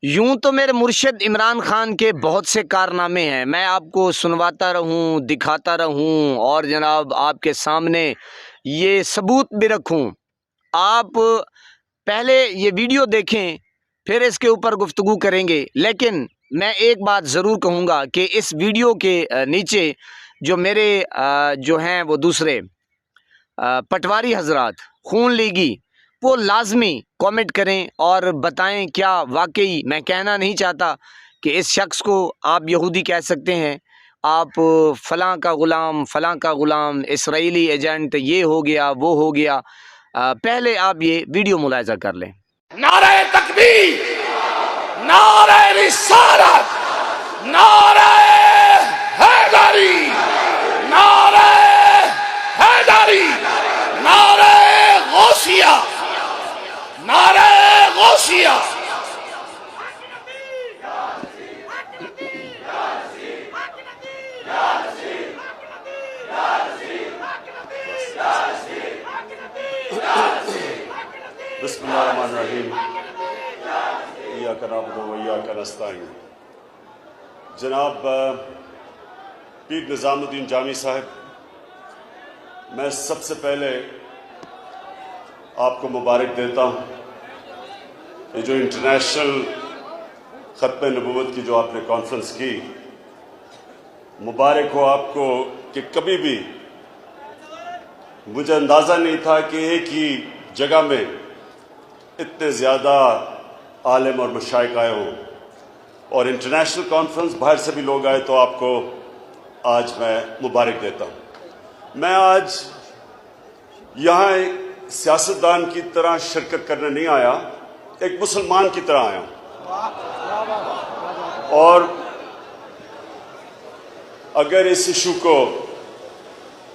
यूं तो मेरे मुर्शिद इमरान खान के बहुत से कारनामे हैं, मैं आपको सुनवाता रहूं, दिखाता रहूं और जनाब आपके सामने ये सबूत भी रखूं। आप पहले ये वीडियो देखें, फिर इसके ऊपर गुफ्तगू करेंगे। लेकिन मैं एक बात ज़रूर कहूँगा कि इस वीडियो के नीचे जो मेरे जो हैं वो दूसरे पटवारी हजरात, खून लीगी, वो लाजमी कमेंट करें और बताएं क्या वाकई, मैं कहना नहीं चाहता कि इस शख्स को आप यहूदी कह सकते हैं, आप फ़लाँ का ग़ुलाम, इसराइली एजेंट, ये हो गया वो हो गया। पहले आप ये वीडियो मुलाहिज़ा कर लें। नारे तकबीर, नारे रिसालत, नारे हैदरी, नारे हैदरी, नारे गौसिया, नारे गौसिया। बिस्मिल्लाहिर्रहमानिर्रहीम, इय्याका नअबुदु व इय्याका नस्तईन। जनाब पीर निज़ामुद्दीन जामी साहब, मैं सबसे पहले आपको मुबारक देता हूँ। ये जो इंटरनेशनल ख़त्म नबूवत की जो आपने कॉन्फ्रेंस की, मुबारक हो आपको कि कभी भी मुझे अंदाज़ा नहीं था कि एक ही जगह में इतने ज़्यादा आलिम और मशाइख आए हों और इंटरनेशनल कॉन्फ्रेंस बाहर से भी लोग आए, तो आपको आज मैं मुबारक देता हूँ। मैं आज यहाँ एक सियासतदान की तरह शिरकत करने नहीं आया, एक मुसलमान की तरह आया हूँ। और अगर इस इशू को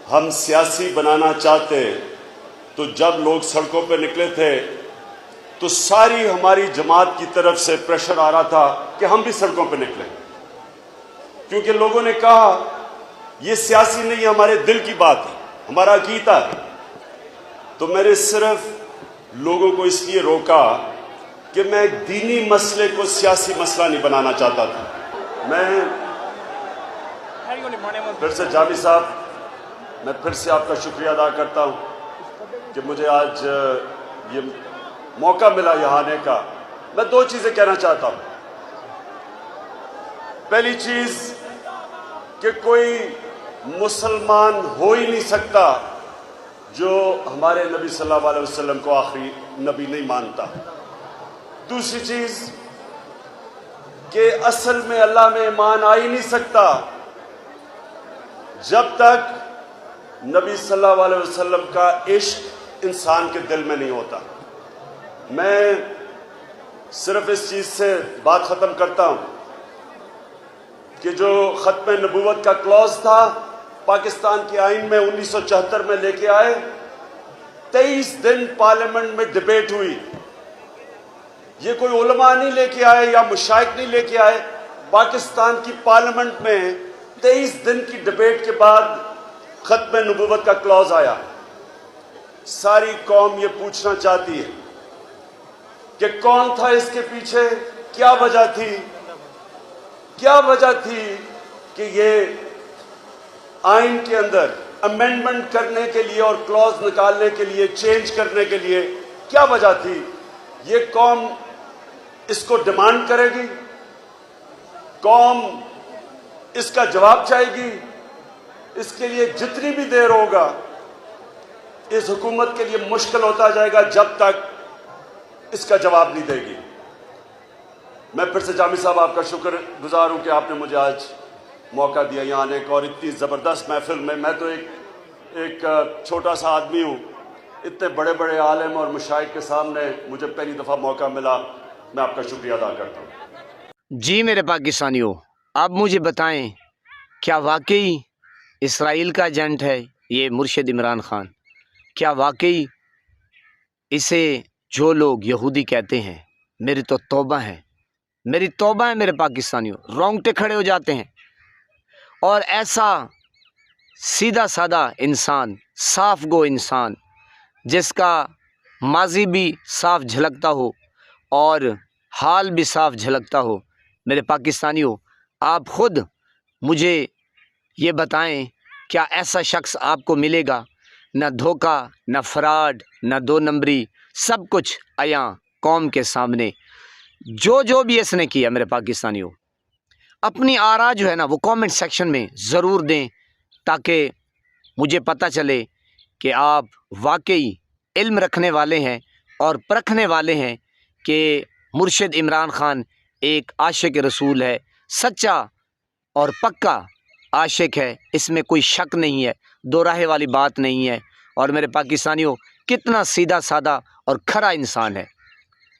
हम सियासी बनाना चाहते तो जब लोग सड़कों पर निकले थे तो सारी हमारी जमात की तरफ से प्रेशर आ रहा था कि हम भी सड़कों पर निकलें, क्योंकि लोगों ने कहा ये सियासी नहीं, हमारे दिल की बात है, हमारा अकीदा है। तो मैंने सिर्फ लोगों को इसलिए रोका कि मैं एक दीनी मसले को सियासी मसला नहीं बनाना चाहता था। मैं फिर से जामी साहब, मैं फिर से आपका शुक्रिया अदा करता हूँ कि मुझे आज ये मौका मिला यहाँ आने का। मैं दो चीज़ें कहना चाहता हूँ। पहली चीज़ कि कोई मुसलमान हो ही नहीं सकता जो हमारे नबी सल्लल्लाहु अलैहि वसल्लम को आखिरी नबी नहीं मानता। दूसरी चीज़ कि असल में अल्लाह में ईमान आ ही नहीं सकता जब तक नबी सल्लल्लाहु अलैहि वसल्लम का इश्क इंसान के दिल में नहीं होता। मैं सिर्फ इस चीज़ से बात ख़त्म करता हूँ कि जो ख़त्म नबूवत का क्लॉज था पाकिस्तान के आइन में 1974 में लेके आए, 23 दिन पार्लियामेंट में डिबेट हुई। ये कोई उलमा नहीं लेके आए या मुशाइख नहीं लेके आए, पाकिस्तान की पार्लियामेंट में 23 दिन की डिबेट के बाद ख़त्म नबूवत का क्लॉज आया। सारी कौम ये पूछना चाहती है कि कौन था इसके पीछे, क्या वजह थी, क्या वजह थी कि ये आइन के अंदर अमेंडमेंट करने के लिए और क्लॉज निकालने के लिए, चेंज करने के लिए क्या वजह थी। ये कौम इसको डिमांड करेगी, कौम इसका जवाब चाहेगी। इसके लिए जितनी भी देर होगा इस हुकूमत के लिए मुश्किल होता जाएगा जब तक इसका जवाब नहीं देगी। मैं फिर से जामी साहब आपका शुक्रगुजार हूँ कि आपने मुझे आज मौका दिया यहाँ आने का और इतनी ज़बरदस्त महफिल में। मैं तो एक छोटा सा आदमी हूँ, इतने बड़े बड़े आलिम और मशाइख के सामने मुझे पहली दफ़ा मौका मिला, मैं आपका शुक्रिया अदा करता हूँ। जी मेरे पाकिस्तानियों, आप मुझे बताएं क्या वाकई इसराइल का एजेंट है ये मुर्शिद इमरान खान? क्या वाकई इसे जो लोग यहूदी कहते हैं, मेरी तो तौबा है, मेरी तौबा है मेरे पाकिस्तानियों, रोंगटे खड़े हो जाते हैं। और ऐसा सीधा साधा इंसान, साफ गो इंसान, जिसका माजी भी साफ झलकता हो और حال بھی صاف جھلکتا ہو۔ میرے پاکستانیوں، آپ خود مجھے یہ بتائیں، کیا ایسا شخص آپ کو ملے گا؟ نہ دھوکہ، نہ فراڈ، نہ دو نمبری، سب کچھ عیاں قوم کے سامنے۔ جو بھی اس نے کیا، میرے پاکستانیوں، اپنی آراء جو ہے نا وہ کامنٹ سیکشن میں ضرور دیں، تاکہ مجھے پتہ چلے کہ آپ واقعی علم رکھنے والے ہیں اور پرکھنے والے ہیں کہ مرشد عمران خان ایک عاشق رسول ہے، سچا اور پکا عاشق ہے، اس میں کوئی شک نہیں ہے، دو راہے والی بات نہیں ہے۔ اور میرے پاکستانیوں، کتنا سیدھا سادہ اور کھرا انسان ہے،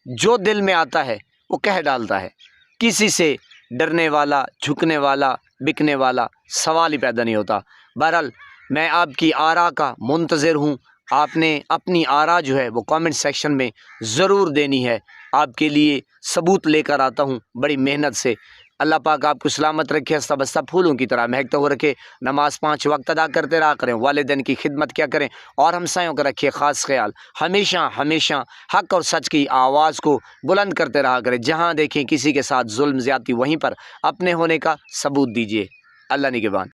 جو دل میں آتا ہے وہ کہہ ڈالتا ہے، کسی سے ڈرنے والا، جھکنے والا، بکنے والا سوال ہی پیدا نہیں ہوتا۔ بہرحال میں آپ کی آراء کا منتظر ہوں، آپ نے اپنی آراء جو ہے وہ کامنٹ سیکشن میں ضرور دینی ہے۔ آپ کے لیے ثبوت لے کر آتا ہوں بڑی محنت سے۔ اللہ پاک آپ کو سلامت رکھے، ہستہ بستہ پھولوں کی طرح مہکتا ہوا رکھے، نماز 5 وقت ادا کرتے رہا کریں، والدین کی خدمت کیا کریں، اور ہمسایوں کا رکھیے خاص خیال۔ ہمیشہ ہمیشہ حق اور سچ کی آواز کو بلند کرتے رہا کریں، جہاں دیکھیں کسی کے ساتھ ظلم زیادتی، وہیں پر اپنے ہونے کا ثبوت دیجیے۔ اللہ نگہبان۔